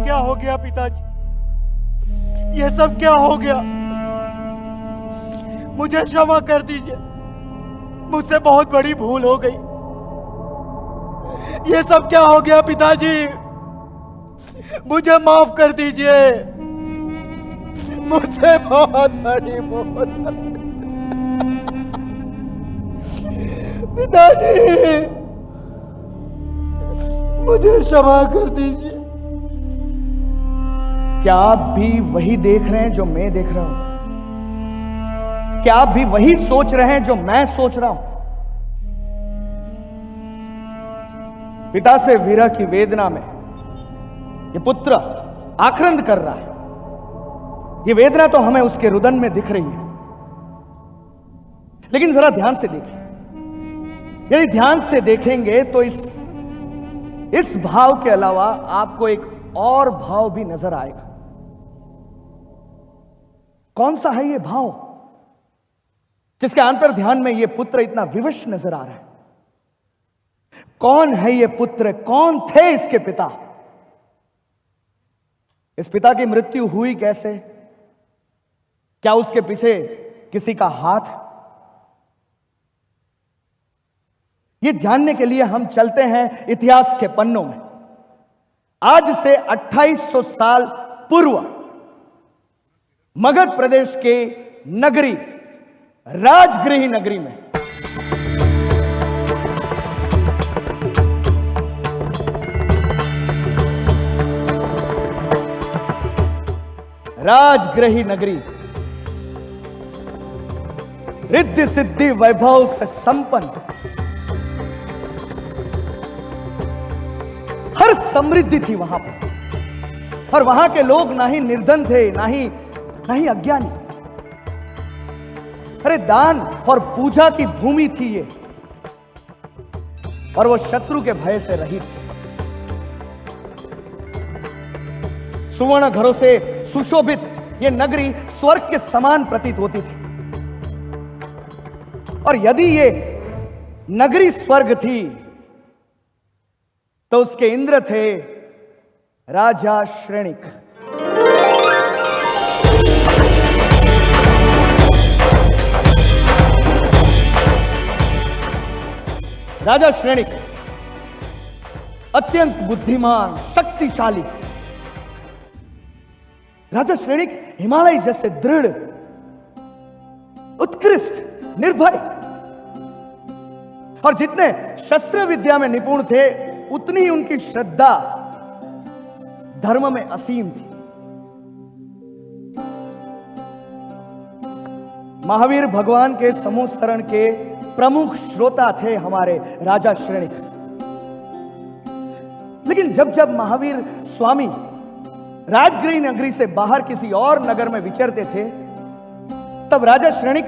क्या हो गया पिताजी? ये सब क्या हो गया? मुझे क्षमा कर दीजिए, मुझसे बहुत बड़ी भूल हो गई। ये सब क्या हो गया पिताजी? मुझे माफ कर दीजिए, मुझसे बहुत बड़ी भूल। पिताजी मुझे क्षमा कर दीजिए। क्या आप भी वही देख रहे हैं जो मैं देख रहा हूं? क्या आप भी वही सोच रहे हैं जो मैं सोच रहा हूं? पिता से विरह की वेदना में ये पुत्र आक्रंद कर रहा है। ये वेदना तो हमें उसके रुदन में दिख रही है, लेकिन जरा ध्यान से देखिए। यदि ध्यान से देखेंगे तो इस भाव के अलावा आपको एक और भाव भी नजर आएगा। कौन सा है ये भाव जिसके अंतर ध्यान में ये पुत्र इतना विवश नजर आ रहा है? कौन है ये पुत्र? कौन थे इसके पिता? इस पिता की मृत्यु हुई कैसे? क्या उसके पीछे किसी का हाथ? ये जानने के लिए हम चलते हैं इतिहास के पन्नों में। आज से 2800 साल पूर्व मगध प्रदेश के नगरी राजगृही नगरी में राजगृही नगरी रिद्धि सिद्धि वैभव से संपन्न, हर समृद्धि थी वहां पर। और वहां के लोग ना ही निर्धन थे, ना ही अज्ञानी। अरे दान और पूजा की भूमि थी ये, और वो शत्रु के भय से रहित थी। सुवर्ण घरों से सुशोभित ये नगरी स्वर्ग के समान प्रतीत होती थी। और यदि ये नगरी स्वर्ग थी तो उसके इंद्र थे राजा श्रेणिक। राजा श्रेणिक अत्यंत बुद्धिमान, शक्तिशाली। राजा श्रेणिक हिमालय जैसे दृढ़, उत्कृष्ट, निर्भय, और जितने शस्त्र विद्या में निपुण थे उतनी ही उनकी श्रद्धा धर्म में असीम थी। महावीर भगवान के समूह शरण के प्रमुख श्रोता थे हमारे राजा श्रेणिक। लेकिन जब महावीर स्वामी राजगृही नगरी से बाहर किसी और नगर में विचरते थे, तब राजा श्रेणिक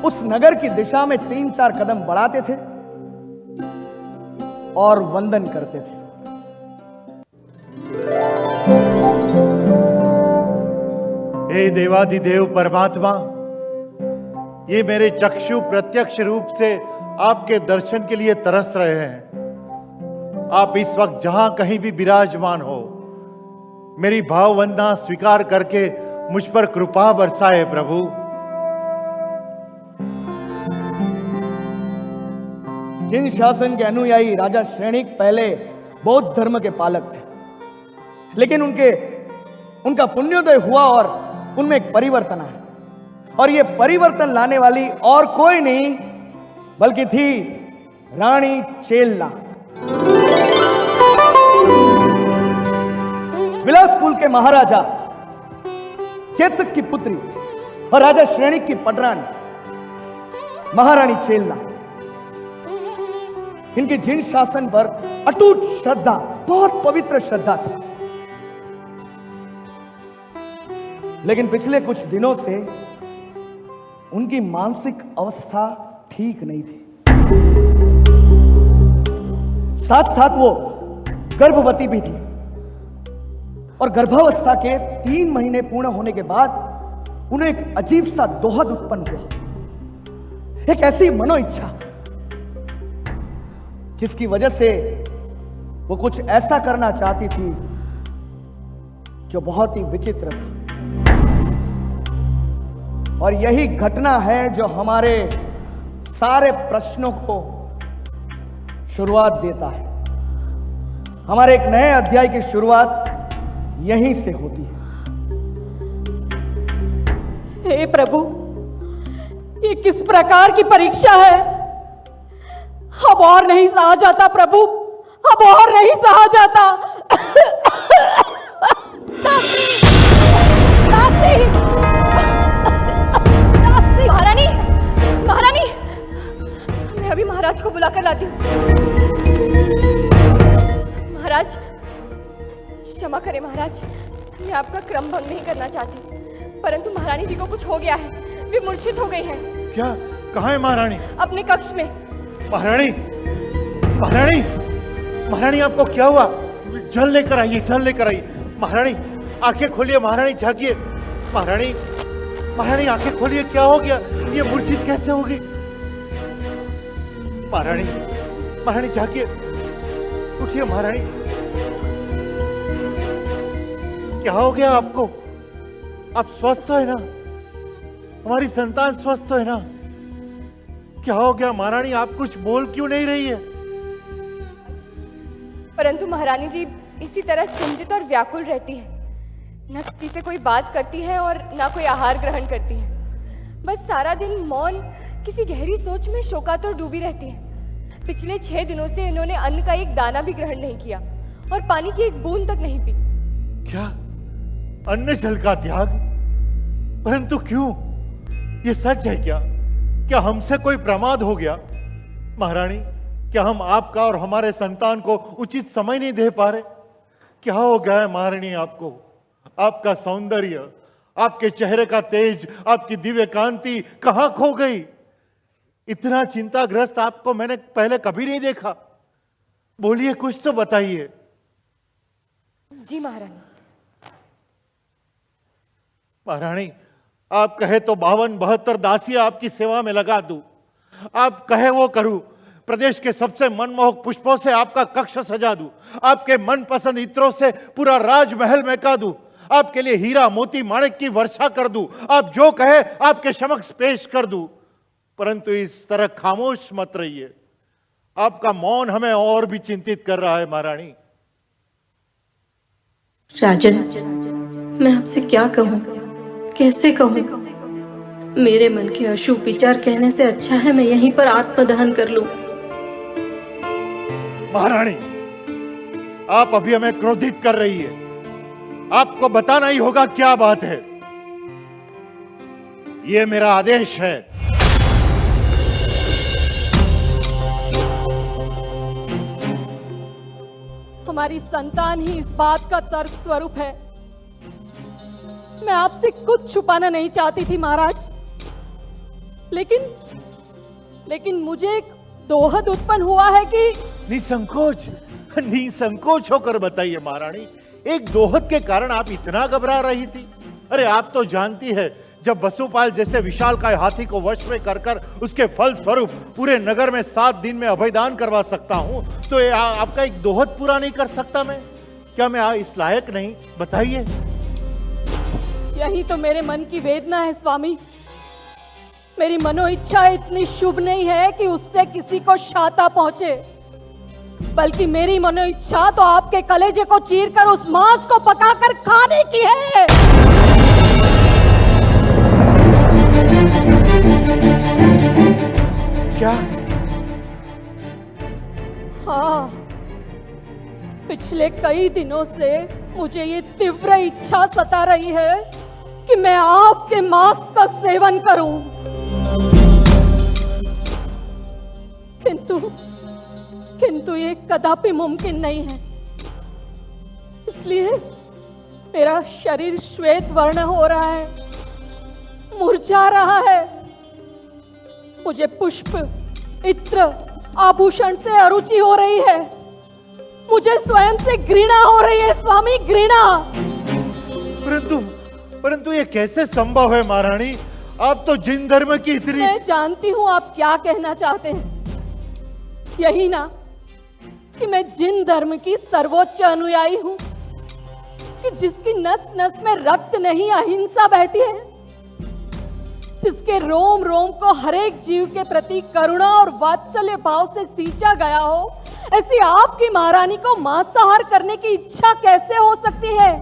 उस नगर की दिशा में 3-4 कदम बढ़ाते थे और वंदन करते थे। हे देवाधिदेव परमात्मा, ये मेरे चक्षु प्रत्यक्ष रूप से आपके दर्शन के लिए तरस रहे हैं। आप इस वक्त जहां कहीं भी विराजमान हो, मेरी भाव वंदना स्वीकार करके मुझ पर कृपा बरसाए प्रभु। जिन शासन के अनुयायी राजा श्रेणिक पहले बौद्ध धर्म के पालक थे, लेकिन उनका पुण्योदय हुआ और उनमें एक परिवर्तन आया। और ये परिवर्तन लाने वाली और कोई नहीं बल्कि थी रानी चेल्ला। बिलासपुर के महाराजा चेतक की पुत्री और राजा श्रेणिक की पटरानी महारानी चेल्ला, इनके जिन शासन पर अटूट श्रद्धा, बहुत पवित्र श्रद्धा थी। लेकिन पिछले कुछ दिनों से उनकी मानसिक अवस्था ठीक नहीं थी। साथ साथ वो गर्भवती भी थी, और गर्भावस्था के 3 महीने पूर्ण होने के बाद उन्हें एक अजीब सा दोहद उत्पन्न हुआ, एक ऐसी मनोइच्छा जिसकी वजह से वो कुछ ऐसा करना चाहती थी जो बहुत ही विचित्र था। और यही घटना है जो हमारे सारे प्रश्नों को शुरुआत देता है। हमारे एक नए अध्याय की शुरुआत यहीं से होती है। हे प्रभु, ये किस प्रकार की परीक्षा है? अब और नहीं सहा जाता प्रभु, अब और नहीं सहा जाता। महारानी, महारानी, मैं अभी महाराज को बुलाकर लाती हूँ। महाराज, क्षमा करें महाराज, मैं आपका क्रम भंग नहीं करना चाहती, परंतु महारानी जी को कुछ हो गया है, वे मूर्छित हो गई हैं। क्या? कहाँ है महारानी? अपने कक्ष में। महारानी, महारानी, महारानी आपको क्या हुआ? जल लेकर आइए, जल लेकर आइए। महारानी आंखें खोलिए, महारानी झांकिए। महारानी, महारानी आंखें खोलिए, क्या हो गया? ये मूर्छित कैसे होगी? महारानी, महारानी झांकिए, उठिए महारानी। क्या हो गया आपको? आप स्वस्थ है ना? हमारी संतान स्वस्थ है ना? क्या हो गया महारानी? आप कुछ बोल क्यों नहीं रही है? परंतु महारानी जी इसी तरह चिंतित और व्याकुल रहती है, न किसी से कोई बात करती है और न कोई आहार ग्रहण करती है। बस सारा दिन मौन किसी गहरी सोच में शोकातुर डूबी रहती है। पिछले 6 दिनों से इन्होंने अन्न का एक दाना भी ग्रहण नहीं किया और पानी की एक बूंद तक नहीं पी। क्या? अन्न जल का त्याग? परंतु क्यों? ये सच है क्या? क्या हमसे कोई प्रमाद हो गया? महारानी, क्या हम आपका और हमारे संतान को उचित समय नहीं दे पा रहे? क्या हो गया है महारानी आपको? आपका सौंदर्य, आपके चेहरे का तेज, आपकी दिव्य कांति कहां खो गई? इतना चिंताग्रस्त आपको मैंने पहले कभी नहीं देखा। बोलिए, कुछ तो बताइए। जी महारानी। महारानी, आप कहे तो 52-72 दासियां आपकी सेवा में लगा दूं, आप कहे वो करूं, प्रदेश के सबसे मनमोहक पुष्पों से आपका कक्ष सजा दूं, आपके मनपसंद इत्रों से पूरा राजमहल महका दूं, आपके लिए हीरा मोती माणिक की वर्षा कर दूं, आप जो कहे आपके समक्ष पेश कर दूं, परंतु इस तरह खामोश मत रहिए। आपका मौन हमें और भी चिंतित कर रहा है महारानी। राजन, मैं आपसे क्या कहूं, कैसे कहूं? मेरे मन के अशुभ विचार कहने से अच्छा है मैं यहीं पर आत्मदहन कर लूं। महारानी, आप अभी हमें क्रोधित कर रही है। आपको बताना ही होगा क्या बात है। यह मेरा आदेश है। हमारी संतान ही इस बात का तर्क स्वरूप है। मैं आपसे कुछ छुपाना नहीं चाहती थी महाराज, लेकिन मुझे एक दोहद उत्पन्न हुआ है कि निसंकोच होकर बताइए महारानी, एक दोहद के कारण आप इतना घबरा रही थी? अरे आप तो जानती है, जब वसुपाल जैसे विशालकाय हाथी को वश में कर उसके फल स्वरूप पूरे नगर में 7 दिन में अभयदान करवा सकता हूं, तो आपका एक दोहद पूरा नहीं कर सकता मैं? क्या मैं इस लायक नहीं? बताइए। यही तो मेरे मन की वेदना है स्वामी। मेरी मनो इच्छा इतनी शुभ नहीं है कि उससे किसी को शाता पहुंचे, बल्कि मेरी मनो इच्छा तो आपके कलेजे को चीरकर उस मांस को पकाकर खाने की है। क्या? हाँ, पिछले कई दिनों से मुझे ये तीव्र इच्छा सता रही है कि मैं आपके मांस का सेवन करूं, किंतु ये कदापि मुमकिन नहीं है। इसलिए मेरा शरीर श्वेत वर्ण हो रहा है, मुरझा रहा है। मुझे पुष्प, इत्र, आभूषण से अरुचि हो रही है। मुझे स्वयं से घृणा हो रही है स्वामी, घृणा। परंतु ये कैसे संभव है महारानी? आप तो जिन धर्म की इतनी... मैं जानती हूं आप क्या कहना चाहते हैं। यही ना कि मैं जिन धर्म की सर्वोच्च अनुयायी हूं, कि जिसकी नस नस में रक्त नहीं अहिंसा बहती है, जिसके रोम रोम को हर एक जीव के प्रति करुणा और वात्सल्य भाव से सींचा गया हो, ऐसी आपकी महारानी को मांसाहार करने की इच्छा कैसे हो सकती है?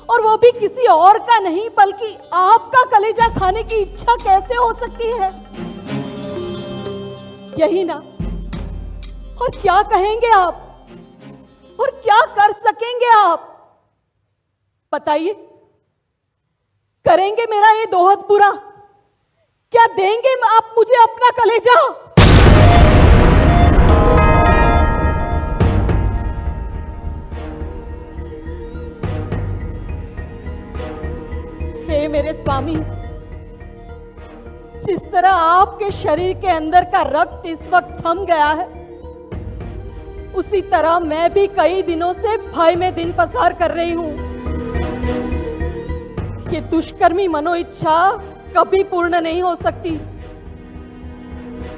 और वो भी किसी और का नहीं बल्कि आपका कलेजा खाने की इच्छा कैसे हो सकती है? यही ना। और क्या कहेंगे आप? और क्या कर सकेंगे आप? बताइए, करेंगे मेरा ये दोहद पूरा? क्या देंगे आप मुझे अपना कलेजा? हे मेरे स्वामी, जिस तरह आपके शरीर के अंदर का रक्त इस वक्त थम गया है, उसी तरह मैं भी कई दिनों से भय में दिन पसार कर रही हूं। ये दुष्कर्मी मनोइच्छा कभी पूर्ण नहीं हो सकती।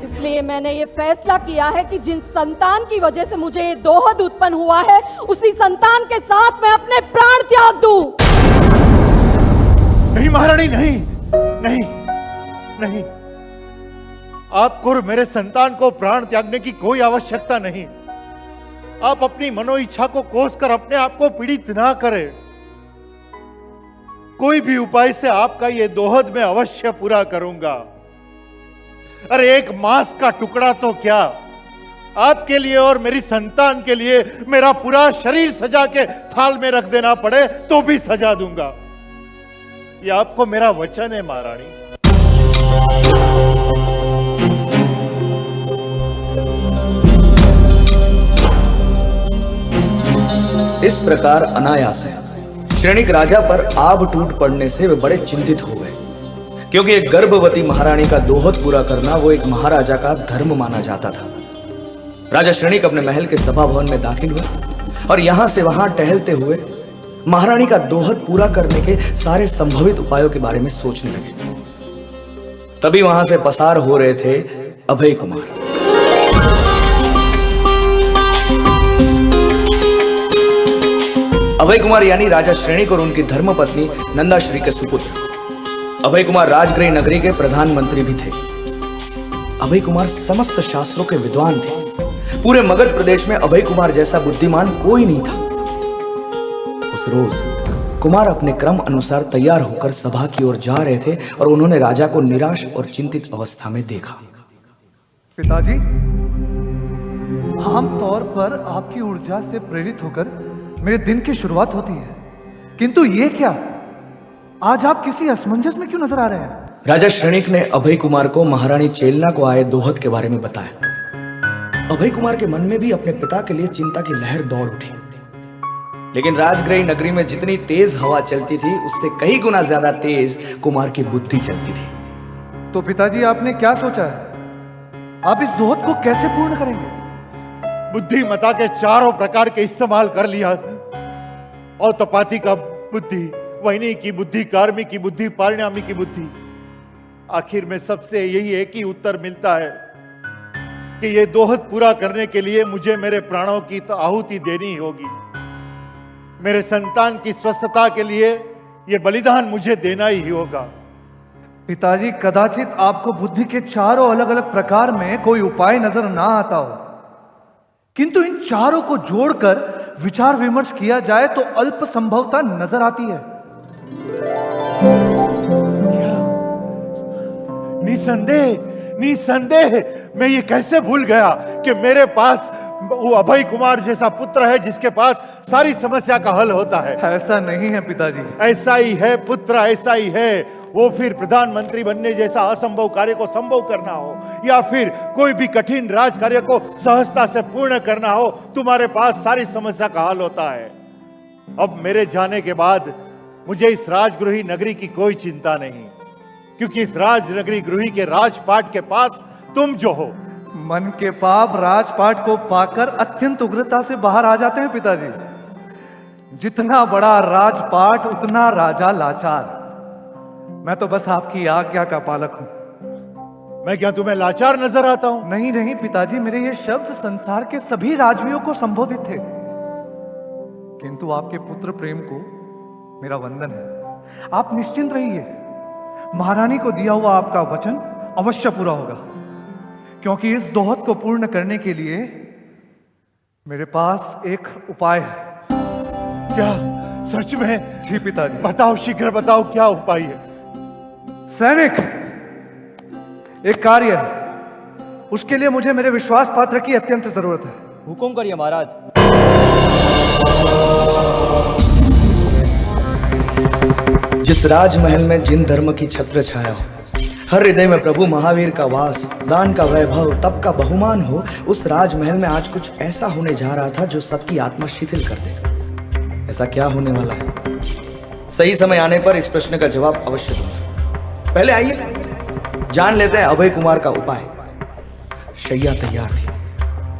इसलिए मैंने ये फैसला किया है कि जिन संतान की वजह से मुझे ये दोहद उत्पन्न हुआ है, उसी संतान के साथ मैं अपने प्राण त्याग दूं। नहीं महारानी, नहीं नहीं नहीं, आपको और मेरे संतान को प्राण त्यागने की कोई आवश्यकता नहीं। आप अपनी मनोइच्छा को कोसकर अपने आप को पीड़ित ना करें। कोई भी उपाय से आपका ये दोहद मैं अवश्य पूरा करूंगा। अरे एक मांस का टुकड़ा तो क्या, आपके लिए और मेरी संतान के लिए मेरा पूरा शरीर सजा के थाल में रख देना पड़े तो भी सजा दूंगा। ये आपको मेरा वचन है महारानी। इस प्रकार अनायास है श्रेणिक राजा पर आब टूट पड़ने से वे बड़े चिंतित हो गए, क्योंकि एक गर्भवती महारानी का दोहद पूरा करना वो एक महाराजा का धर्म माना जाता था। राजा श्रेणिक अपने महल के सभा भवन में दाखिल हुए और यहां से वहां टहलते हुए महारानी का दोहद पूरा करने के सारे संभवित उपायों के बारे में सोचने लगे। तभी वहां से पसार हो रहे थे अभय कुमार। अभय कुमार यानी राजा श्रेणिक और उनकी धर्मपत्नी नंदाश्री के सुपुत्र। अभय कुमार राजगृह नगरी के प्रधानमंत्री भी थे। अभय कुमार समस्त शास्त्रों के विद्वान थे। पूरे मगध प्रदेश में अभय कुमार जैसा बुद्धिमान कोई नहीं था। उस रोज कुमार अपने क्रम अनुसार तैयार होकर सभा की ओर जा रहे थे और उन्होंने राजा को निराश और चिंतित अवस्था में देखा। पिताजी, आमतौर पर आपकी ऊर्जा से प्रेरित होकर मेरे दिन की शुरुआत होती है, किंतु ये क्या, आज आप किसी असमंजस में क्यों नजर आ रहे हैं? राजा श्रेणिक ने अभय कुमार को महारानी चेलना को आए दोहद के बारे में बताया। अभय कुमार के मन में भी अपने पिता के लिए चिंता की लहर दौड़ उठी, लेकिन राजगृह नगरी में जितनी तेज हवा चलती थी उससे कई गुना ज्यादा तेज कुमार की बुद्धि चलती थी। तो पिताजी, आपने क्या सोचा है? आप इस दोहद को कैसे पूर्ण करेंगे? बुद्धिमता के चारों प्रकार के इस्तेमाल कर लिया। और तपाती का बुद्धि, वहिनी की बुद्धि, कार्मी की बुद्धि, पारिणामी की बुद्धि। आखिर में सबसे यही एक ही उत्तर मिलता है कि ये दोहद पूरा करने के लिए मुझे मेरे प्राणों की तो आहुति देनी होगी। मेरे संतान की स्वस्थता के लिए ये बलिदान मुझे देना ही होगा। पिताजी, कदाचित आपको बुद्धि के चारों अलग अलग प्रकार में कोई उपाय नजर ना आता हो, किंतु इन चारों को जोड़कर विचार विमर्श किया जाए तो अल्प संभवता नजर आती है। क्या? निसंदेह मैं ये कैसे भूल गया कि मेरे पास वो अभय कुमार जैसा पुत्र है जिसके पास सारी समस्या का हल होता है। ऐसा नहीं है पिताजी। ऐसा ही है पुत्र, ऐसा ही है। वो फिर प्रधानमंत्री बनने जैसा असंभव कार्य को संभव करना हो या फिर कोई भी कठिन राज कार्य को सहजता से पूर्ण करना हो, तुम्हारे पास सारी समस्या का हल होता है। अब मेरे जाने के बाद मुझे इस राजगृही नगरी की कोई चिंता नहीं, क्योंकि इस राजनगरी गृही के राजपाट के पास तुम जो हो। मन के पाप राजपाट को पाकर अत्यंत उग्रता से बाहर आ जाते हैं पिताजी। जितना बड़ा राजपाट उतना राजा लाचार। मैं तो बस आपकी आज्ञा का पालक हूं। मैं क्या तुम्हें लाचार नजर आता हूं? नहीं नहीं पिताजी, मेरे ये शब्द संसार के सभी राजवियों को संबोधित थे। किंतु आपके पुत्र प्रेम को मेरा वंदन है। आप निश्चिंत रहिए, महारानी को दिया हुआ आपका वचन अवश्य पूरा होगा, क्योंकि इस दोहत को पूर्ण करने के लिए मेरे पास एक उपाय है। क्या सच में? जी पिताजी। बताओ, शीघ्र बताओ, क्या उपाय है? सैनिक, एक कार्य है, उसके लिए मुझे मेरे विश्वास पात्र की अत्यंत जरूरत है। हुकुम करिए महाराज। जिस राजमहल में जिन धर्म की छत्र छाया हो, हर हृदय में प्रभु महावीर का वास, दान का वैभव, तप का बहुमान हो, उस राजमहल में आज कुछ ऐसा होने जा रहा था जो सबकी आत्मा शिथिल कर दे। ऐसा क्या होने वाला है? सही समय आने पर इस प्रश्न का जवाब अवश्य दूंगा। पहले आइए जान लेते हैं अभय कुमार का उपाय। शैया तैयार थी,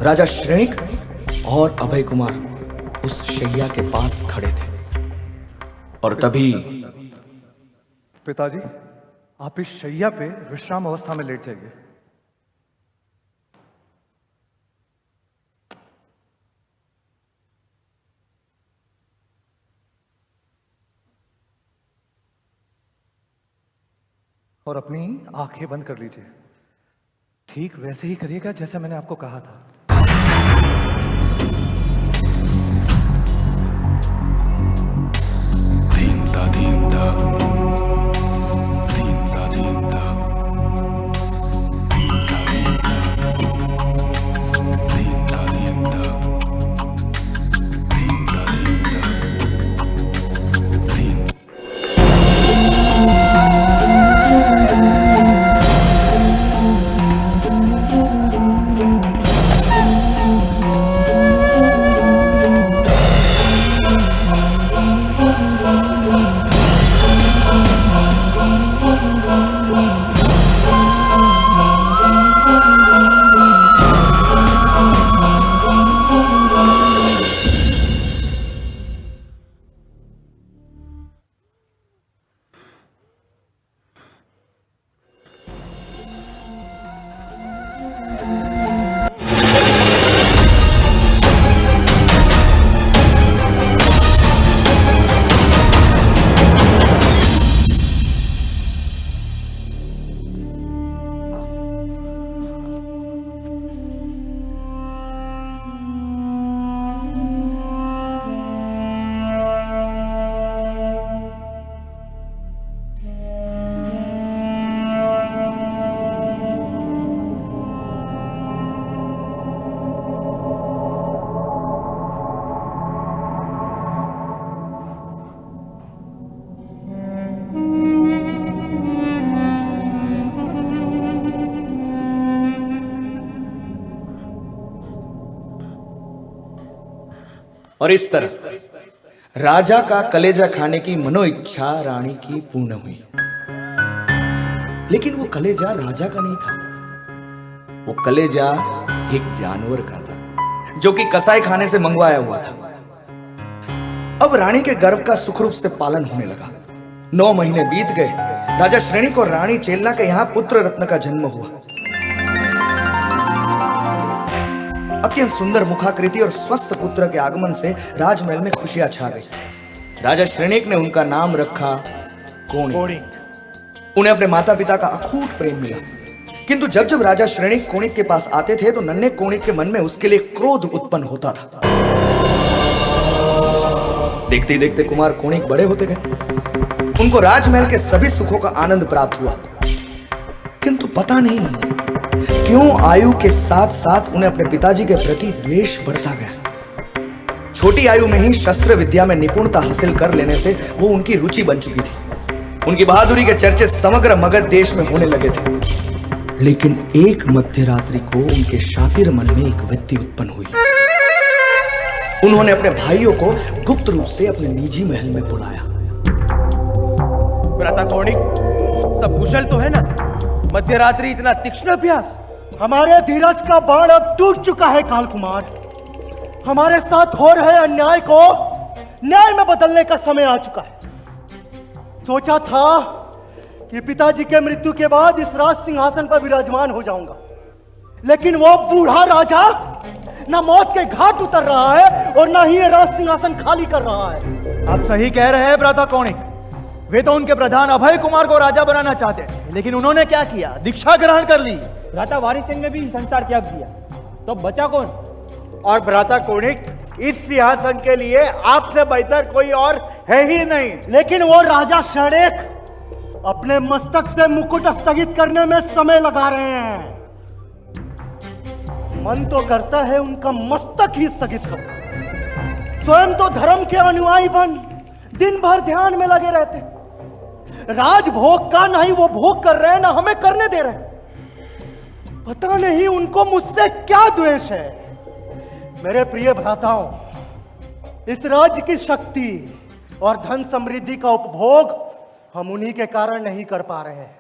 राजा श्रेणिक और अभय कुमार उस शैया के पास खड़े थे, और तभी पिताजी, आप इस शैया पे विश्राम अवस्था में लेट जाइए। और अपनी आंखें बंद कर लीजिए। ठीक वैसे ही करिएगा जैसे मैंने आपको कहा था। और इस तरह राजा का कलेजा खाने की मनोइच्छा रानी की पूर्ण हुई। लेकिन वो कलेजा राजा का नहीं था, वो कलेजा एक जानवर का था जो कि कसाई खाने से मंगवाया हुआ था। अब रानी के गर्भ का सुखरूप से पालन होने लगा। 9 महीने बीत गए। राजा श्रेणिक और रानी चेलना के यहां पुत्र रत्न का जन्म हुआ। अत्यंत सुंदर मुखाकृति और स्वस्थ पुत्र के आगमन से राजमहल में खुशियां छा गई। राजा श्रेणिक ने उनका नाम रखा कोणिक। उन्हें अपने माता पिता का अखूट प्रेम मिला। किंतु जब जब राजा श्रेणिक कोणिक के पास आते थे तो नन्हे कोणिक के मन में उसके लिए क्रोध उत्पन्न होता था। देखते ही देखते कुमार कोणिक बड़े होते गए। उनको राजमहल के सभी सुखों का आनंद प्राप्त हुआ। किंतु पता नहीं क्यों आयु के साथ साथ उन्हें अपने पिताजी के प्रति द्वेष बढ़ता गया। छोटी आयु में ही शस्त्र विद्या में निपुणता हासिल कर लेने से वो उनकी रुचि बन चुकी थी। उनकी बहादुरी के चर्चे समग्र मगध देश में होने लगे थे। लेकिन एक मध्य रात्रि को उनके शातिर मन में एक वृत्ति उत्पन्न हुई। उन्होंने अपने भाइयों को गुप्त रूप से अपने निजी महल में बुलाया। भ्राता कोणिक, सब कुशल तो है ना? मध्य रात्रि इतना तीक्ष्ण अभ्यास? हमारे धीरज का बाण अब टूट चुका है काल कुमार। हमारे साथ हो रहे अन्याय को न्याय में बदलने का समय आ चुका है। सोचा था कि पिताजी के मृत्यु के बाद इस राज सिंहासन पर विराजमान हो जाऊंगा, लेकिन वो बूढ़ा राजा ना मौत के घाट उतर रहा है और ना ही ये राज सिंहासन खाली कर रहा है। आप सही कह रहे हैं भ्राता कौणिक। वे तो उनके प्रधान अभय कुमार को राजा बनाना चाहते थे, लेकिन उन्होंने क्या किया? दीक्षा ग्रहण कर ली। भ्राता वारी सिंह ने भी संसार त्याग दिया, तो बचा कौन? और भ्राता कौणिक, इस सिंहासन के लिए आपसे बेहतर कोई और है ही नहीं। लेकिन वो राजा शणेक अपने मस्तक से मुकुट स्थगित करने में समय लगा रहे हैं। मन तो करता है उनका मस्तक ही स्थगित करो। स्वयं तो धर्म के अनुयायी बन दिन भर ध्यान में लगे रहते, राजभोग का नहीं वो भोग कर रहे हैं ना हमें करने दे रहे। पता नहीं उनको मुझसे क्या द्वेष है। मेरे प्रिय भ्राताओं, इस राज्य की शक्ति और धन समृद्धि का उपभोग हम उन्हीं के कारण नहीं कर पा रहे हैं।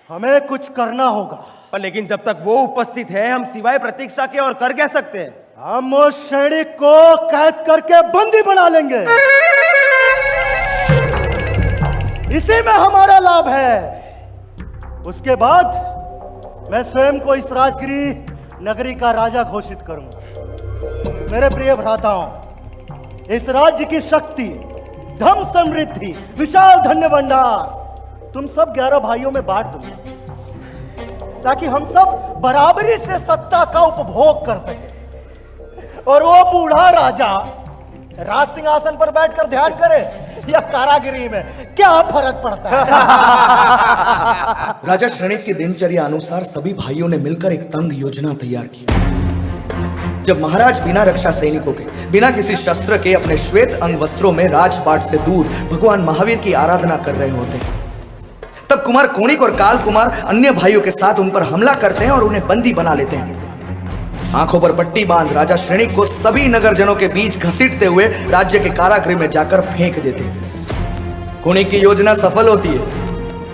हमें कुछ करना होगा। पर लेकिन जब तक वो उपस्थित है, हम सिवाय प्रतीक्षा के और कर क्या सकते हैं? हम उस सैनिक को कैद करके बंदी बना लेंगे। इसी में हमारा लाभ है। उसके बाद मैं स्वयं को इस राजगिरी नगरी का राजा घोषित करूंगा। मेरे प्रिय भ्राताओं, इस राज्य की शक्ति, धन समृद्धि, विशाल धन्य भंडार तुम सब 11 भाइयों में बांट दूंगा, ताकि हम सब बराबरी से सत्ता का उपभोग कर सके। और वो बूढ़ा राजा राज सिंहासन पर बैठकर ध्यान करे या कारागिरी में, क्या फर्क पड़ता है? राजा श्रेणिक की दिनचर्या अनुसार सभी भाइयों ने मिलकर एक तंग योजना तैयार की। जब महाराज बिना रक्षा सैनिकों के, बिना किसी शस्त्र के अपने श्वेत अंग वस्त्रों में राजपाट से दूर भगवान महावीर की आराधना कर रहे होते हैं, तब कुमार कौणिक और काल कुमार अन्य भाइयों के साथ उन पर हमला करते हैं और उन्हें बंदी बना लेते हैं। आंखों पर पट्टी बांध राजा श्रेणिक को सभी नगरजनों के बीच घसीटते हुए राज्य के कारागृह में जाकर फेंक देते हैं। कौणिक की योजना सफल होती है।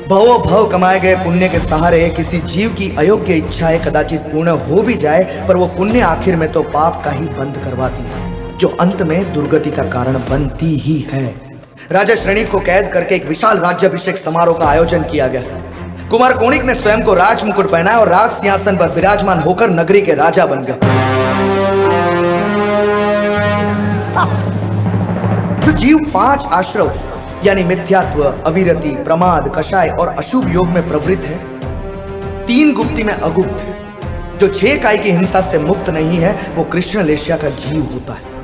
भवो भव कमाए गए पुण्य के सहारे किसी जीव की अयोग्य इच्छाएं कदाचित पूर्ण हो भी जाए, पर वो पुण्य आखिर में तो पाप का ही बंद करवाती है, जो अंत में दुर्गति का कारण बनती ही है। राजा श्रेणिक को कैद करके एक विशाल राज्याभिषेक समारोह का आयोजन किया गया। कुमार कौणिक ने स्वयं को राज मुकुट पहनाया और राज सिंहासन पर विराजमान होकर नगरी के राजा बन गए। जो जीव 5 आश्रव यानी मिथ्यात्व, अविरति, प्रमाद, कषाय और अशुभ योग में प्रवृत्त है, 3 गुप्ती में अगुप्त है, जो 6 काय की हिंसा से मुक्त नहीं है, वो कृष्णलेशिया का जीव होता है।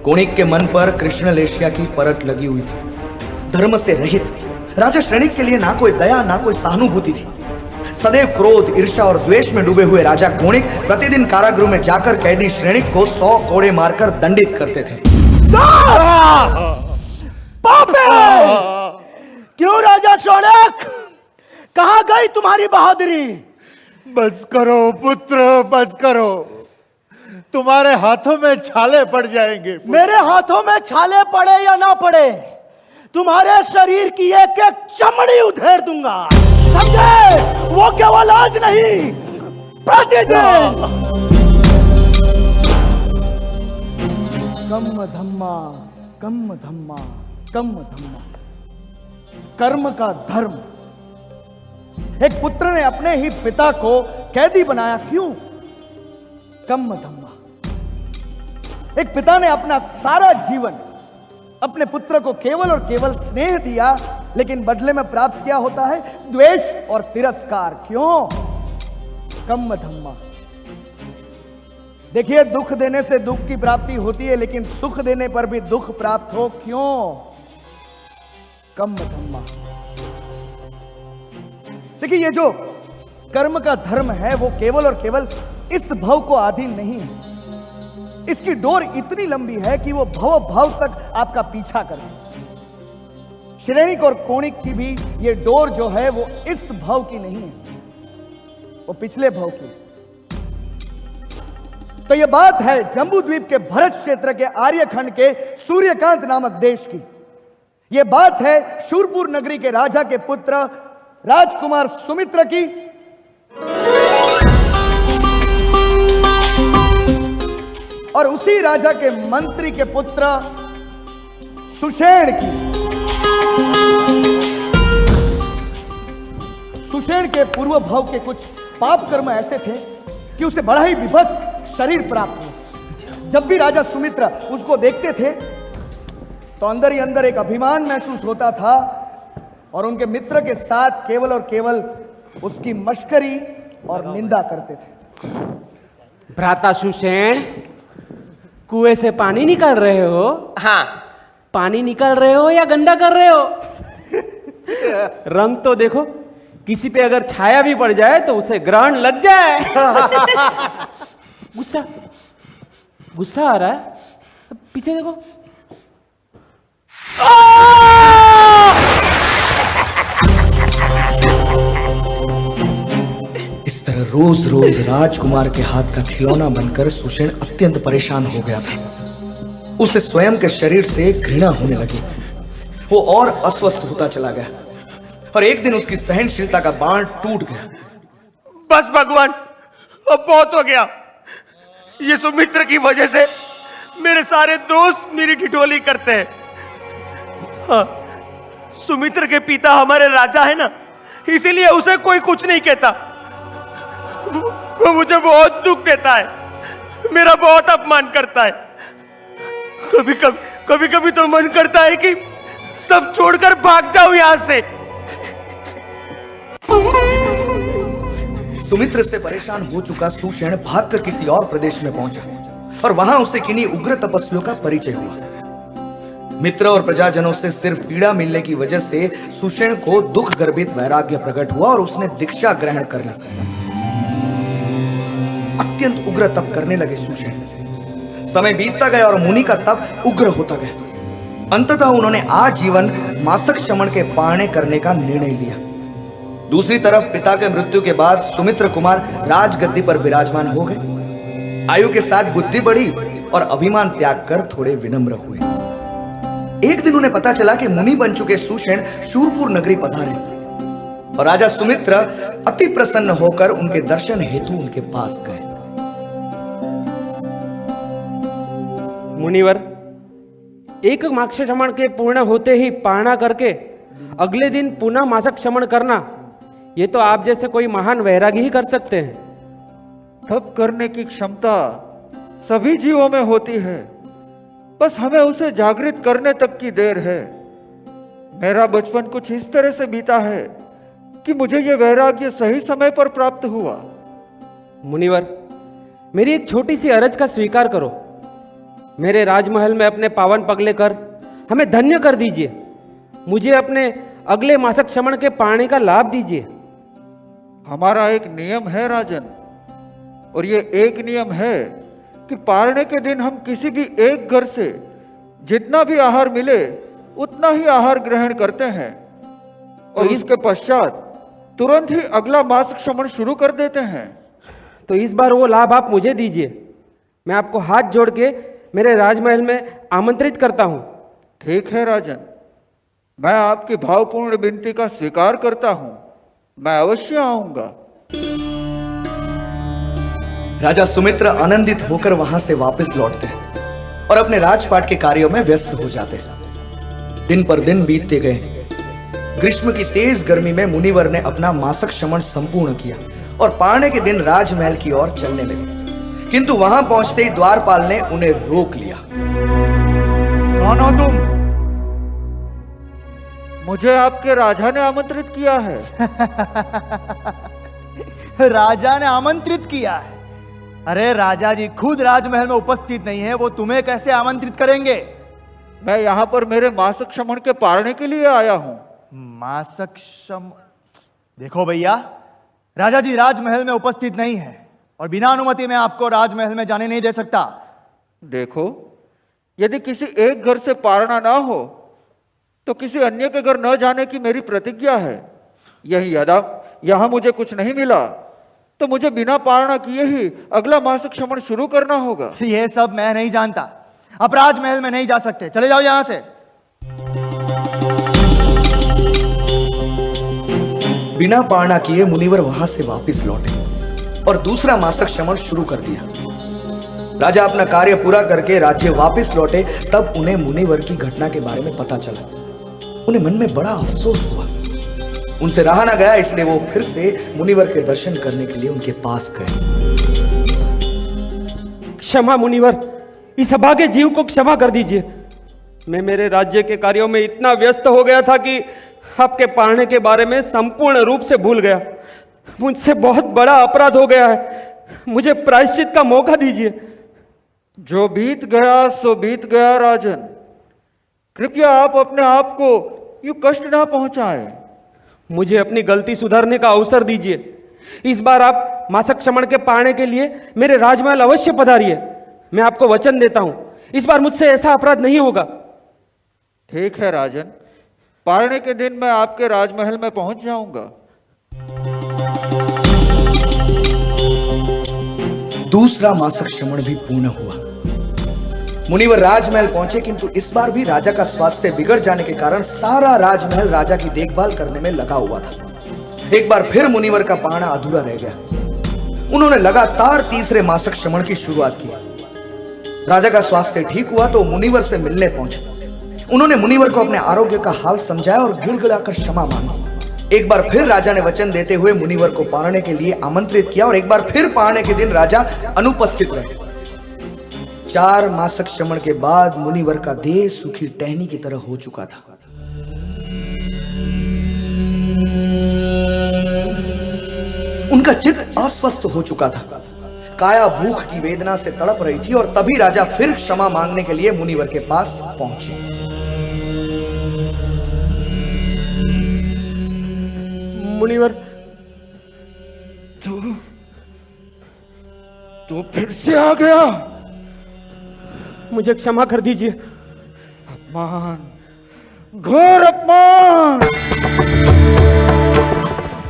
कौणिक के मन पर कृष्णलेशिया की परट लगी हुई थी। धर्म से रहित राजा श्रेणिक के लिए ना कोई दया ना कोई सहानुभूति थी। सदैव क्रोध, ईर्ष्या और द्वेष में डूबे हुए राजा कौणिक प्रतिदिन कारागृह में जाकर कैदी श्रेणिक को 100 कोड़े मारकर दंडित करते थे। क्यों राजा शौनक, कहां गई तुम्हारी बहादुरी? बस करो पुत्र, बस करो। तुम्हारे हाथों में छाले पड़ जाएंगे। मेरे हाथों में छाले पड़े या ना पड़े, तुम्हारे शरीर की एक एक चमड़ी उधेड़ दूंगा, समझे? वो केवल आज नहीं, प्रतिदिन। कम धम्मा, कम धम्मा, कम धम्मा। कर्म का धर्म। एक पुत्र ने अपने ही पिता को कैदी बनाया, क्यों? कम धम्मा। एक पिता ने अपना सारा जीवन अपने पुत्र को केवल और केवल स्नेह दिया, लेकिन बदले में प्राप्त क्या होता है? द्वेष और तिरस्कार। क्यों? कम धम्मा। देखिए, दुख देने से दुख की प्राप्ति होती है, लेकिन सुख देने पर भी दुख प्राप्त हो, क्यों? कम धम्मा। देखिए, ये जो कर्म का धर्म है वो केवल और केवल इस भव को अधीन नहीं है। इसकी डोर इतनी लंबी है कि वो भव भाव तक आपका पीछा करे। श्रेणिक और कौणिक की भी ये डोर जो है वो इस भव की नहीं है, वो पिछले भव की। तो ये बात है जम्बूद्वीप के भरत क्षेत्र के आर्यखंड के सूर्यकांत नामक देश की। ये बात है शूरपुर नगरी के राजा के पुत्र राजकुमार सुमित्र की। और उसी राजा के मंत्री के पुत्र सुषेण की। सुषेण के पूर्व भाव के कुछ पाप कर्म ऐसे थे कि उसे बड़ा ही विभत्स शरीर प्राप्त हुआ। जब भी राजा सुमित्र उसको देखते थे तो अंदर ही अंदर एक अभिमान महसूस होता था और उनके मित्र के साथ केवल और केवल उसकी मश्करी और निंदा करते थे। भ्राता सुषेण, कुएं से पानी निकाल रहे हो? हाँ। पानी निकाल रहे हो या गंदा कर रहे हो? रंग तो देखो, किसी पे अगर छाया भी पड़ जाए तो उसे ग्रहण लग जाए। गुस्सा गुस्सा आ रहा है, पीछे देखो। इस तरह रोज रोज राजकुमार के हाथ का खिलौना बनकर सुषेण अत्यंत परेशान हो गया था। उसे स्वयं के शरीर से घृणा होने लगी। वो और अस्वस्थ होता चला गया और एक दिन उसकी सहनशीलता का बांध टूट गया। बस भगवान, अब बहुत हो गया। ये सुमित्र की वजह से मेरे सारे दोस्त मेरी ठिठोली करते हैं। हाँ, सुमित्र के पिता हमारे राजा है ना, इसीलिए उसे कोई कुछ नहीं कहता। वो मुझे बहुत दुख देता है, मेरा बहुत अपमान करता है। कभी कभी तो मन करता है कि सब छोड़कर भाग जाऊं यहां से। सुमित्र से परेशान हो चुका सुषेण भागकर किसी और प्रदेश में पहुंचा और वहां उसे किन्हीं उग्र तपस्वियों का परिचय हुआ। मित्र और प्रजाजनों से सिर्फ पीड़ा मिलने की वजह से सुषेण को दुख गर्भित वैराग्य प्रकट हुआ और उसने दीक्षा ग्रहण कर ली। अत्यंत उग्र तप करने लगे सुषेण। समय बीतता गया और मुनि का तप उग्र होता गया। अंततः उन्होंने आजीवन मासक शमन के पारणे करने का निर्णय लिया। दूसरी तरफ पिता के मृत्यु के बाद सुमित्र कुमार राजगद्दी पर विराजमान हो गए। आयु के साथ बुद्धि बढ़ी और अभिमान त्याग कर थोड़े विनम्र हुए। एक दिन उन्हें पता चला कि मुनि बन चुके सुषेण शूरपुर नगरी पधारे और राजा सुमित्र अति प्रसन्न होकर उनके दर्शन हेतु उनके पास गए। मुनिवर, एक मासक शमन के पूर्ण होते ही पारणा करके अगले दिन पुनः मासक शमन करना, ये तो आप जैसे कोई महान वैरागी ही कर सकते हैं। तप करने की क्षमता सभी जीवों में होती है, बस हमें उसे जागृत करने तक की देर है। मेरा बचपन कुछ इस तरह से बीता है कि मुझे यह वैराग्य सही समय पर प्राप्त हुआ। मुनिवर, मेरी एक छोटी सी अरज का स्वीकार करो। मेरे राजमहल में अपने पावन पगले कर हमें धन्य कर दीजिए। मुझे अपने अगले मासक शमन के पारणे का लाभ दीजिए। हमारा एक नियम है राजन, और ये एक नियम है कि पारणे के दिन हम किसी भी एक घर से जितना भी आहार मिले उतना ही आहार ग्रहण करते हैं और इसके पश्चात तुरंत ही अगला मासक शमन शुरू कर देते हैं। तो इस बार वो लाभ आप मुझे दीजिए। मैं आपको हाथ जोड़ के मेरे राजमहल में आमंत्रित करता हूं। ठीक है राजन, मैं आपकी भावपूर्ण विनती का स्वीकार करता हूं। मैं अवश्य आऊंगा। राजा सुमित्र आनंदित होकर वहां से वापस लौटते और अपने राजपाट के कार्यों में व्यस्त हो जाते। दिन पर दिन बीतते गए। ग्रीष्म की तेज गर्मी में मुनिवर ने अपना मासक शमन संपूर्ण किया और पारणे के दिन राजमहल की ओर चलने लगे, किंतु वहां पहुंचते ही द्वारपाल ने उन्हें रोक लिया। कौन हो तुम? मुझे आपके राजा ने आमंत्रित किया है। राजा ने आमंत्रित किया है? अरे राजा जी खुद राजमहल में उपस्थित नहीं है, वो तुम्हें कैसे आमंत्रित करेंगे? मैं यहाँ पर मेरे मासक शमन के पारणे के लिए आया हूँ। मासक शमन? देखो भैया, राजा जी राजमहल में उपस्थित नहीं है और बिना अनुमति में आपको राजमहल में जाने नहीं दे सकता। देखो, यदि किसी एक घर से पारना ना हो तो किसी अन्य के घर न जाने की मेरी प्रतिज्ञा है। यही यदा यहां मुझे कुछ नहीं मिला तो मुझे बिना पारणा किए ही अगला मासक शमन शुरू करना होगा। ये सब मैं नहीं जानता। आप राजमहल में नहीं जा सकते, चले जाओ यहां से। बिना पारणा किए मुनिवर वहां से वापस लौटे और दूसरा मासक शमन शुरू कर दिया। राजा अपना कार्य पूरा करके राज्य वापस लौटे, तब उन्हें मुनिवर की घटना के बारे में पता चला। उन्हें मन में बड़ा अफसोस हुआ। उनसे रहा ना गया, इसलिए वो फिर से मुनिवर के दर्शन करने के लिए उनके पास गए। क्षमा मुनिवर, इस अभागे जीव को क्षमा कर दीजिए। मैं मेरे राज्य के कार्यों में इतना व्यस्त हो गया था कि आपके पालने के बारे में संपूर्ण रूप से भूल गया। मुझसे बहुत बड़ा अपराध हो गया है, मुझे प्रायश्चित का मौका दीजिए। जो बीत गया सो बीत गया राजन, कृपया आप अपने आप को यूं कष्ट ना पहुंचाए। मुझे अपनी गलती सुधारने का अवसर दीजिए। इस बार आप मासक क्षमण के पालने के लिए मेरे राजमहल अवश्य पधारिए। मैं आपको वचन देता हूं, इस बार मुझसे ऐसा अपराध नहीं होगा। ठीक है राजन, पालने के दिन मैं आपके राजमहल में पहुंच जाऊंगा। दूसरा मासक श्रमण भी पूर्ण हुआ। मुनिवर राजमहल पहुंचे, किंतु इस बार भी राजा का स्वास्थ्य बिगड़ जाने के कारण सारा राजमहल राजा की देखभाल करने में लगा हुआ था। एक बार फिर मुनिवर का पालना अधूरा रह गया। उन्होंने लगातार तीसरे मासक श्रमण की शुरुआत की। राजा का स्वास्थ्य ठीक हुआ तो मुनिवर से मिलने पहुंचे। उन्होंने मुनिवर को अपने आरोग्य का हाल समझाया और गिड़गिड़ाकर क्षमा मांगी। एक बार फिर राजा ने वचन देते हुए मुनिवर को पालने के लिए आमंत्रित किया और एक बार फिर पालने के दिन राजा अनुपस्थित रहे। 4 मासक श्रमण के बाद मुनिवर का देह सूखी टहनी की तरह हो चुका था। उनका चित्त अस्वस्थ हो चुका था। काया भूख की वेदना से तड़प रही थी और तभी राजा फिर क्षमा मांगने के लिए मुनिवर के पास पहुंचे। मुनिवर, तू फिर से आ गया। मुझे क्षमा कर दीजिए। अपमान, घोर अपमान।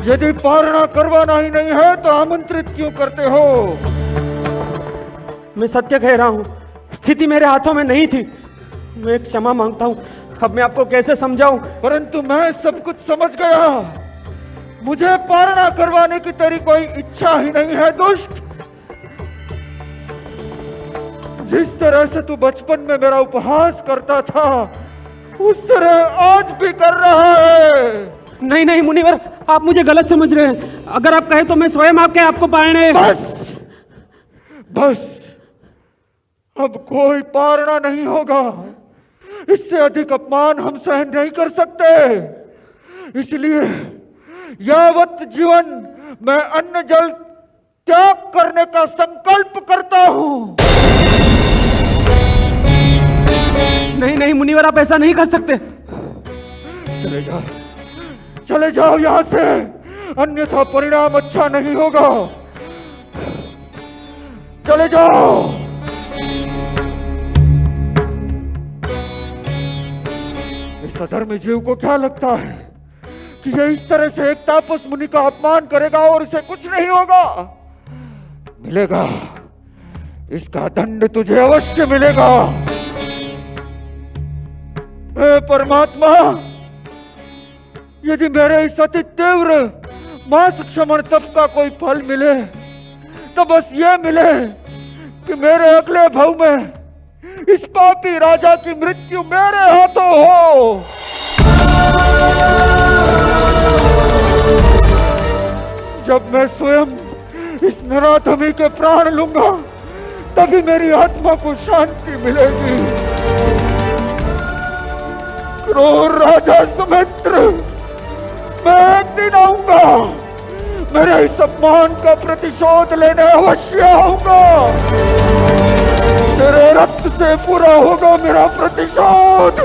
यदि पालना करवाना ही नहीं है तो आमंत्रित क्यों करते हो? मैं सत्य कह रहा हूं, स्थिति मेरे हाथों में नहीं थी। मैं क्षमा मांगता हूं। अब मैं आपको कैसे समझाऊं? परंतु मैं सब कुछ समझ गया। मुझे पालना करवाने की तेरी कोई इच्छा ही नहीं है दुष्ट। जिस तरह से तू बचपन में मेरा उपहास करता था उस तरह आज भी कर रहा है। नहीं नहीं मुनिवर, आप मुझे गलत समझ रहे हैं। अगर आप कहें तो मैं स्वयं आके आपको पालने। बस अब कोई पालना नहीं होगा। इससे अधिक अपमान हम सहन नहीं कर सकते। इसलिए यावत जीवन मैं अन्न जल त्याग करने का संकल्प करता हूं। नहीं नहीं मुनिवर, आप ऐसा नहीं कर सकते। चले जाओ यहां से, अन्यथा परिणाम अच्छा नहीं होगा। चले जाओ। इस अधर्मी जीव को क्या लगता है कि ये इस तरह से एक तापस मुनि का अपमान करेगा और इसे कुछ नहीं होगा? मिलेगा, इसका दंड तुझे अवश्य मिलेगा। परमात्मा, यदि मेरे इस अति तीव्र मास क्षमण तप का कोई फल मिले तो बस ये मिले कि मेरे अगले भव में इस पापी राजा की मृत्यु मेरे हाथों हो। जब मैं स्वयं इस नराधमी के प्राण लूंगा तभी मेरी आत्मा को शांति मिलेगी। क्रूर राजा सुमित्र, मैं एक दिन आऊंगा, मेरे इस अपमान का प्रतिशोध लेने अवश्य आऊंगा। तेरे रक्त से पूरा होगा मेरा प्रतिशोध।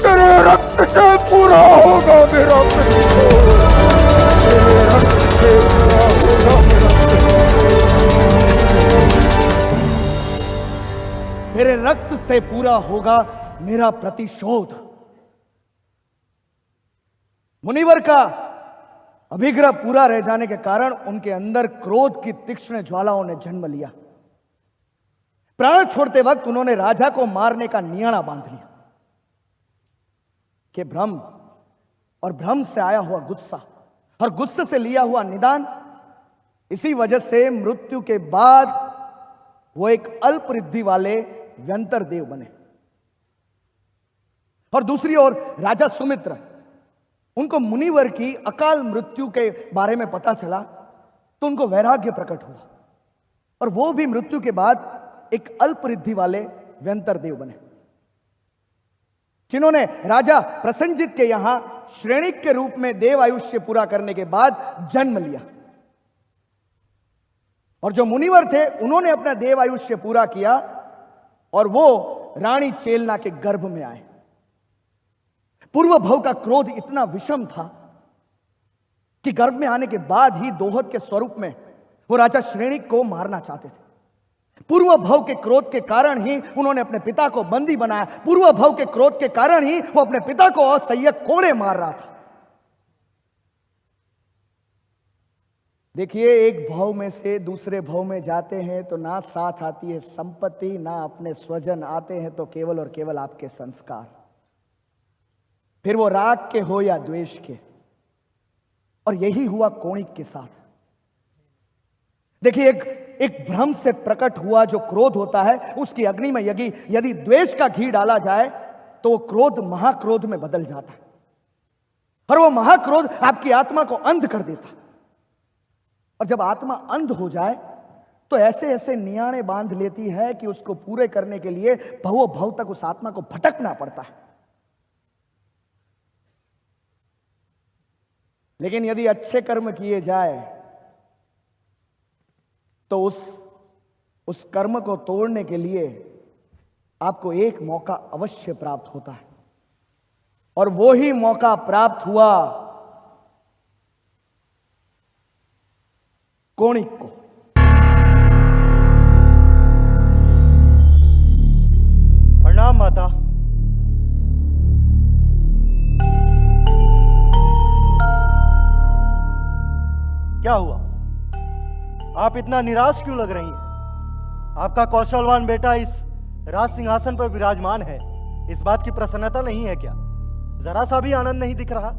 तेरे रक्त से पूरा होगा मेरा प्रतिशोध। तेरे रक्त से पूरा होगा मेरा प्रतिशोध। तेरे रक्त से पूरा होगा मेरा प्रतिशोध। मुनिवर का अभिग्रह पूरा रह जाने के कारण उनके अंदर क्रोध की तीक्ष्ण ज्वालाओं ने जन्म लिया। प्राण छोड़ते वक्त उन्होंने राजा को मारने का नियाणा बांध लिया कि भ्रम और भ्रम से आया हुआ गुस्सा और गुस्से से लिया हुआ निदान, इसी वजह से मृत्यु के बाद वो एक अल्प रिद्धि वाले व्यंतर देव बने। और दूसरी ओर राजा सुमित्र, उनको मुनिवर की अकाल मृत्यु के बारे में पता चला तो उनको वैराग्य प्रकट हुआ और वो भी मृत्यु के बाद एक अल्प रिद्धि वाले व्यंतर देव बने, जिन्होंने राजा प्रसन्नजित के यहां श्रेणिक के रूप में देव आयुष्य पूरा करने के बाद जन्म लिया। और जो मुनिवर थे उन्होंने अपना देव आयुष्य पूरा किया और वो रानी चेलना के गर्भ में आए। पूर्व भव का क्रोध इतना विषम था कि गर्भ में आने के बाद ही दोहत के स्वरूप में वो राजा श्रेणिक को मारना चाहते थे। पूर्व भव के क्रोध के कारण ही उन्होंने अपने पिता को बंदी बनाया। पूर्व भव के क्रोध के कारण ही वो अपने पिता को असह्य कोड़े मार रहा था। देखिए, एक भव में से दूसरे भव में जाते हैं तो ना साथ आती है संपत्ति, ना अपने स्वजन, आते हैं तो केवल और केवल आपके संस्कार, फिर वो राग के हो या द्वेष के। और यही हुआ कोणिक के साथ। देखिए, एक भ्रम से प्रकट हुआ जो क्रोध होता है, उसकी अग्नि में यदि द्वेष का घी डाला जाए तो वो क्रोध महाक्रोध में बदल जाता है और वो महाक्रोध आपकी आत्मा को अंध कर देता है। और जब आत्मा अंध हो जाए तो ऐसे ऐसे नियाणे बांध लेती है कि उसको पूरे करने के लिए भवो भव तक उस आत्मा को भटकना पड़ता है। लेकिन यदि अच्छे कर्म किए जाए तो उस कर्म को तोड़ने के लिए आपको एक मौका अवश्य प्राप्त होता है, और वो ही मौका प्राप्त हुआ कोणिक को। प्रणाम माता। क्या हुआ? आप इतना निराश क्यों लग रही हैं? आपका कौशलवान बेटा इस राज सिंहासन पर विराजमान है, इस बात की प्रसन्नता नहीं है क्या? जरा सा भी आनंद नहीं दिख रहा।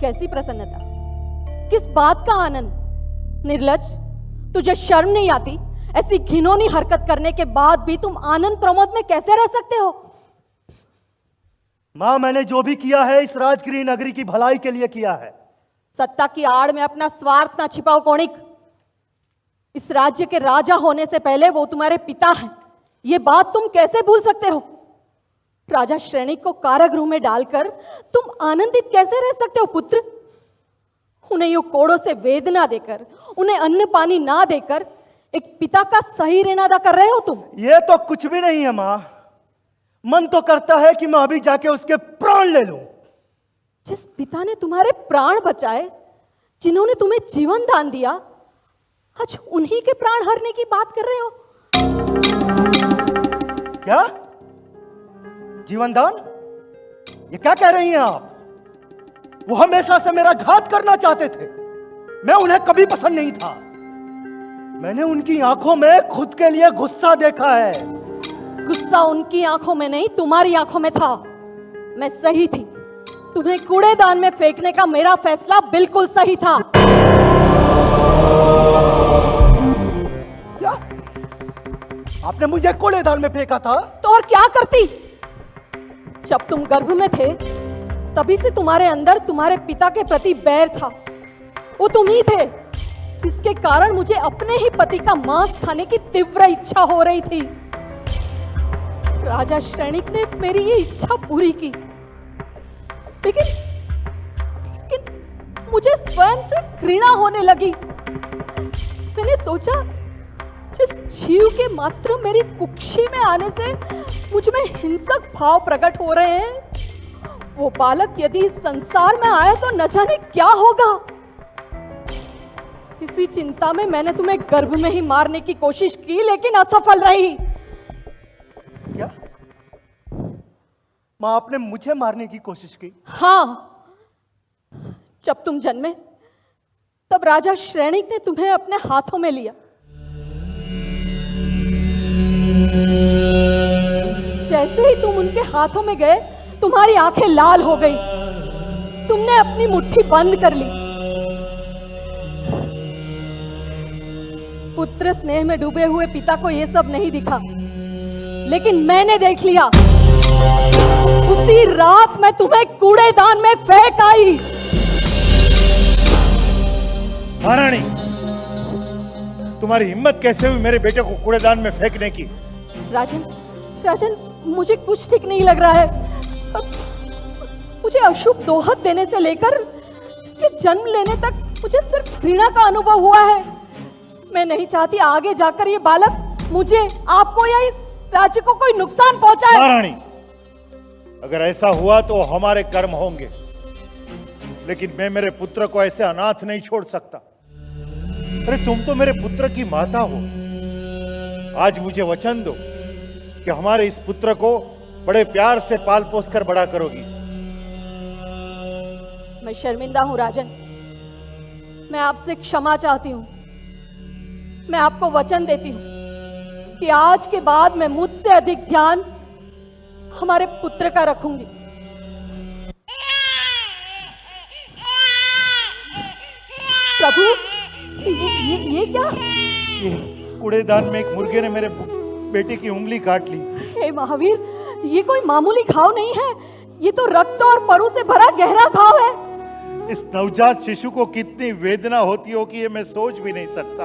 कैसी प्रसन्नता? किस बात का आनंद? निर्लज, तुझे शर्म नहीं आती? ऐसी घिनौनी हरकत करने के बाद भी तुम आनंद प्रमोद में कैसे रह सकते हो? मां, मैंने जो भी किया है इस राजगिरी नगरी की भलाई के लिए किया है। सत्ता की आड़ में अपना स्वार्थ ना छिपाओ कोणिक। इस राज्य के राजा होने से पहले वो तुम्हारे पिता हैं, ये बात तुम कैसे भूल सकते हो? राजा श्रेणिक को कारागृह में डालकर तुम आनंदित कैसे रह सकते हो पुत्र? उन्हें यूं कोड़ों से वेदना देकर, उन्हें अन्न पानी ना देकर एक पिता का सही रहना अदा कर रहे हो तुम। ये तो कुछ भी नहीं है मां। मन तो करता है कि मैं अभी जाके उसके प्राण ले लूं। जिस पिता ने तुम्हारे प्राण बचाए, जिन्होंने तुम्हें जीवन दान दिया, आज उन्हीं के प्राण हरने की बात कर रहे हो। क्या? जीवन दान? ये क्या कह रही हैं आप? वो हमेशा से मेरा घात करना चाहते थे। मैं उन्हें कभी पसंद नहीं था। मैंने उनकी आंखों में खुद के लिए गुस्सा देखा है। गुस्सा उनकी आंखों में नहीं, तुम्हारी आंखों में था। मैं सही थी। तुम्हें कूड़ेदान में फेंकने का मेरा फैसला बिल्कुल सही था। क्या? आपने मुझे कूड़ेदान में फेंका था? तो और क्या करती? जब तुम गर्भ में थे तभी से तुम्हारे अंदर तुम्हारे पिता के प्रति बैर था। वो तुम ही थे जिसके कारण मुझे अपने ही पति का मांस खाने की तीव्र इच्छा हो रही थी। राजा श्रेणिक ने मेरी ये इच्छा पूरी की, लेकिन मुझे स्वयं से घृणा होने लगी। मैंने सोचा, जिस जीव के मात्र मेरी कुक्षी में आने से मुझ में हिंसक भाव प्रकट हो रहे हैं, वो बालक यदि इस संसार में आया तो न जाने क्या होगा। इसी चिंता में मैंने तुम्हें गर्भ में ही मारने की कोशिश की, लेकिन असफल रही। क्या? मां, आपने मुझे मारने की कोशिश की? हाँ, जब तुम जन्मे तब राजा श्रेणिक ने तुम्हें अपने हाथों में लिया। जैसे ही तुम उनके हाथों में गए, तुम्हारी आंखें लाल हो गई। तुमने अपनी मुट्ठी बंद कर ली। पुत्र स्नेह में डूबे हुए पिता को यह सब नहीं दिखा, लेकिन मैंने देख लिया। उसी रात मैं तुम्हें कूड़ेदान में फेंक आई। महारानी, तुम्हारी हिम्मत कैसे हुई मेरे बेटे को कूड़ेदान में फेंकने की? राजन, राजन, मुझे कुछ ठीक नहीं लग रहा है। मुझे अशुभ दोहत देने से लेकर इसके जन्म लेने तक मुझे सिर्फ घृणा का अनुभव हुआ है। मैं नहीं चाहती आगे जाकर ये बालक मुझे, आपको या इस राज्य को कोई नुकसान पहुंचाए। महारानी, अगर ऐसा हुआ तो हमारे कर्म होंगे, लेकिन मैं मेरे पुत्र को ऐसे अनाथ नहीं छोड़ सकता। अरे तुम तो मेरे पुत्र की माता हो। आज मुझे वचन दो कि हमारे इस पुत्र को बड़े प्यार से पाल पोस कर बड़ा करोगी। मैं शर्मिंदा हूं राजन, मैं आपसे क्षमा चाहती हूं। मैं आपको वचन देती हूं कि आज के बाद मैं मुझसे अधिक ध्यान हमारे पुत्र का रखूंगी। प्रभु, ये क्या? ये कूड़ेदान में एक मुर्गे ने मेरे बेटे की उंगली काट ली। हे महावीर, ये कोई मामूली घाव नहीं है, ये तो रक्त और परु से भरा गहरा घाव है। इस नवजात शिशु को कितनी वेदना होती होगी ये मैं सोच भी नहीं सकता।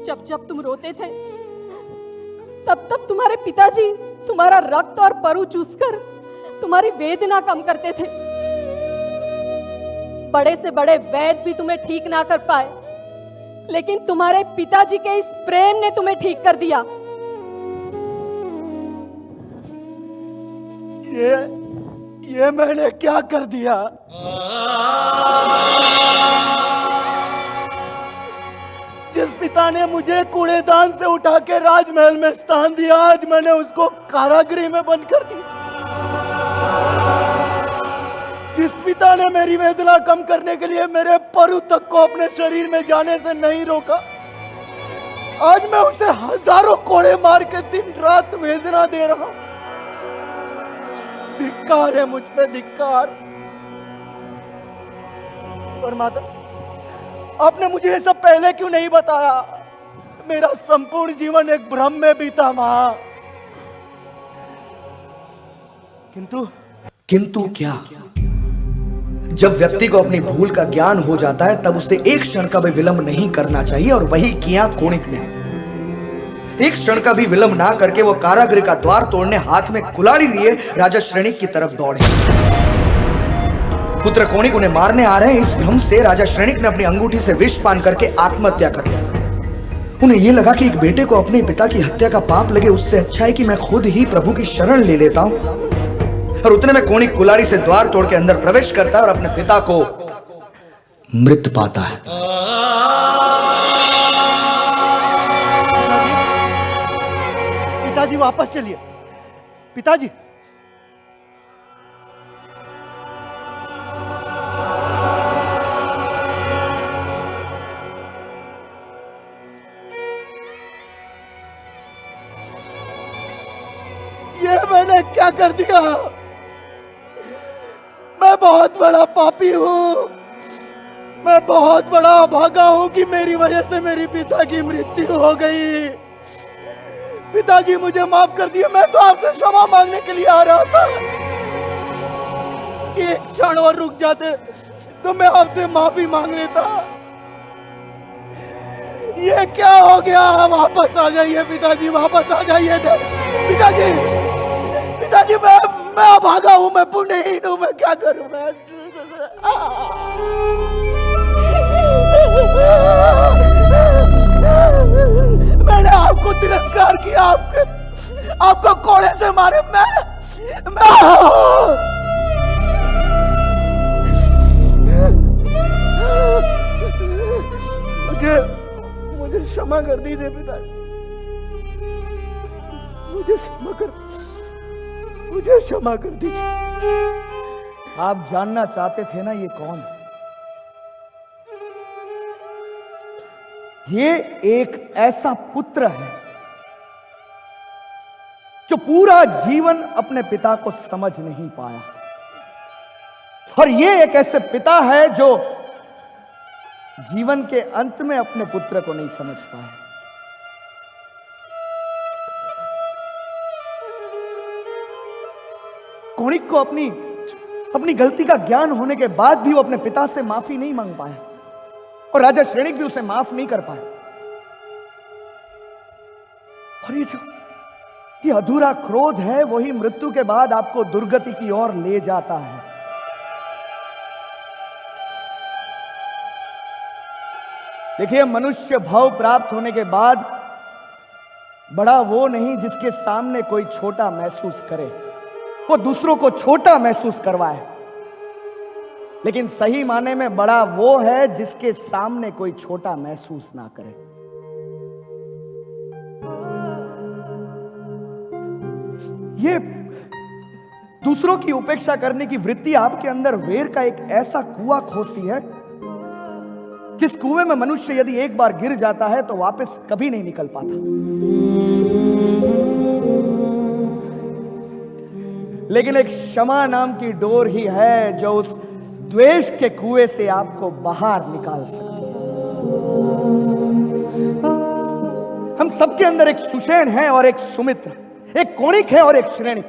जब जब तुम रोते थे तब तब तुम्हारे पिताजी तुम्हारा रक्त और परु चूसकर तुम्हारी वेदना कम करते थे। बड़े से बड़े वैद्य भी तुम्हें ठीक ना कर पाए, लेकिन तुम्हारे पिताजी के इस प्रेम ने तुम्हें ठीक कर दिया। ये मैंने क्या कर दिया? जिस पिता ने मुझे कूड़ेदान से उठा के राजमहल में स्थान दिया, आज मैंने उसको कारागृह में बंद कर दिया। जिस पिता ने मेरी वेदना कम करने के लिए मेरे परु तक को अपने शरीर में जाने से नहीं रोका, आज मैं उसे हजारों कोड़े मार के दिन रात वेदना दे रहा हूं। धिक्कार है मुझ पे, धिक्कार। पर माता, आपने मुझे ये सब पहले क्यों नहीं बताया? मेरा संपूर्ण जीवन एक भ्रम में बीता मां। किंतु क्या? जब व्यक्ति को अपनी भूल का ज्ञान हो जाता है तब उसे एक क्षण का भी विलंब नहीं करना चाहिए, और वही किया कोणिक ने। एक क्षण का भी विलंब ना करके वो कारागृह का द्वार तोड़ने हाथ में कुल्हाड़ी लिए राजा श्रेणिक की तरफ दौड़े। पुत्र कोणिक उन्हें मारने आ रहे हैं, इस भ्रम से राजा श्रेणिक ने अपनी अंगूठी से विष पान करके आत्महत्या कर ली। उन्हें यह लगा कि एक बेटे को अपने पिता की हत्या का पाप लगे, उससे अच्छा है कि मैं खुद ही प्रभु की शरण ले लेता हूं। और उतने में कोणिक कुल्हाड़ी से द्वार तोड़ के अंदर प्रवेश करता है और अपने पिता को मृत पाता है। पिताजी वापस चलिए। पिताजी, ये मैंने क्या कर दिया? मैं बहुत बड़ा पापी हूं। मैं बहुत बड़ा अभागा हूं कि मेरी वजह से मेरी पिता की मृत्यु हो गई। पिताजी मुझे माफ कर दिए। मैं तो आपसे क्षमा मांगने के लिए आ रहा था। एक क्षण और रुक जाते तो मैं आपसे माफी मांग लेता। ये क्या हो गया? वापस आ जाइए पिताजी, वापस आ जाइए। पिताजी, पिताजी, मैं अभागा हूं, मैं पुण्यहीन हूं, मैं क्या करूं? मैंने आपको तिरस्कार किया, आपको कोड़े से मारे। मुझे क्षमा कर दीजिए पिताजी, मुझे क्षमा कर दीजिए। आप जानना चाहते थे ना ये कौन है? ये एक ऐसा पुत्र है जो पूरा जीवन अपने पिता को समझ नहीं पाया, और ये एक ऐसे पिता है जो जीवन के अंत में अपने पुत्र को नहीं समझ पाए। कोणिक को अपनी गलती का ज्ञान होने के बाद भी वो अपने पिता से माफी नहीं मांग पाया। और राजा श्रेणिक भी उसे माफ नहीं कर पाए। और ये अधूरा क्रोध है, वही मृत्यु के बाद आपको दुर्गति की ओर ले जाता है। देखिए, मनुष्य भाव प्राप्त होने के बाद बड़ा वो नहीं जिसके सामने कोई छोटा महसूस करे, वो दूसरों को छोटा महसूस करवाए, लेकिन सही माने में बड़ा वो है जिसके सामने कोई छोटा महसूस ना करे। ये दूसरों की उपेक्षा करने की वृत्ति आपके अंदर वेर का एक ऐसा कुआं खोदती है जिस कुएं में मनुष्य यदि एक बार गिर जाता है तो वापस कभी नहीं निकल पाता। लेकिन एक क्षमा नाम की डोर ही है जो उस द्वेष के कुएं से आपको बाहर निकाल सकती है। हम सबके अंदर एक सुषेण है और एक सुमित्र, एक कोणिक है और एक श्रेणिक।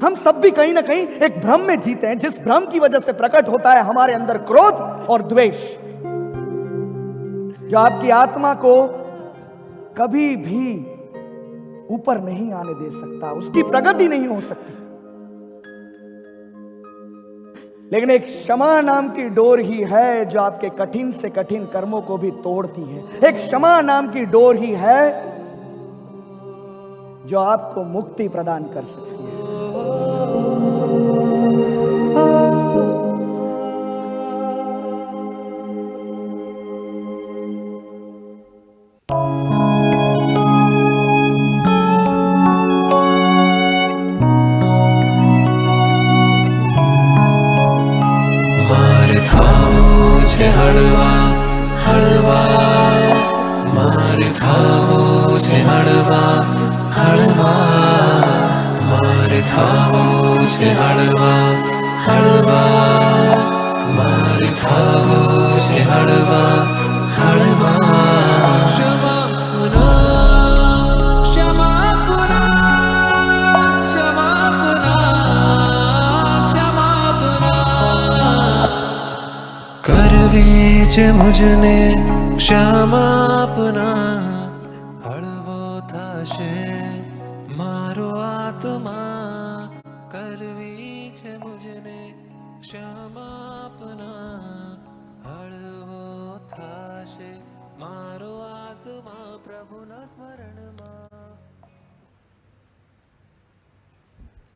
हम सब भी कहीं ना कहीं एक भ्रम में जीते हैं, जिस भ्रम की वजह से प्रकट होता है हमारे अंदर क्रोध और द्वेष, जो आपकी आत्मा को कभी भी ऊपर नहीं आने दे सकता, उसकी प्रगति नहीं हो सकती। लेकिन एक क्षमा नाम की डोर ही है जो आपके कठिन से कठिन कर्मों को भी तोड़ती है। एक क्षमा नाम की डोर ही है जो आपको मुक्ति प्रदान कर सकती है। हड़वा हड़वा मारे थावो छे हड़वा हड़वा मारे थावो छे हड़वा हड़वा मारे थावो छे हड़वा हड़वा क्षमा पुना क्षमा पुना क्षमा पुना क्षमा पुना करवी छे मुझने क्षमापना हळवो थाशे मारो आत्मा करवी छे मुझने क्षमापना हळवो थाशे मारो आत्मा प्रभुना स्मरण में।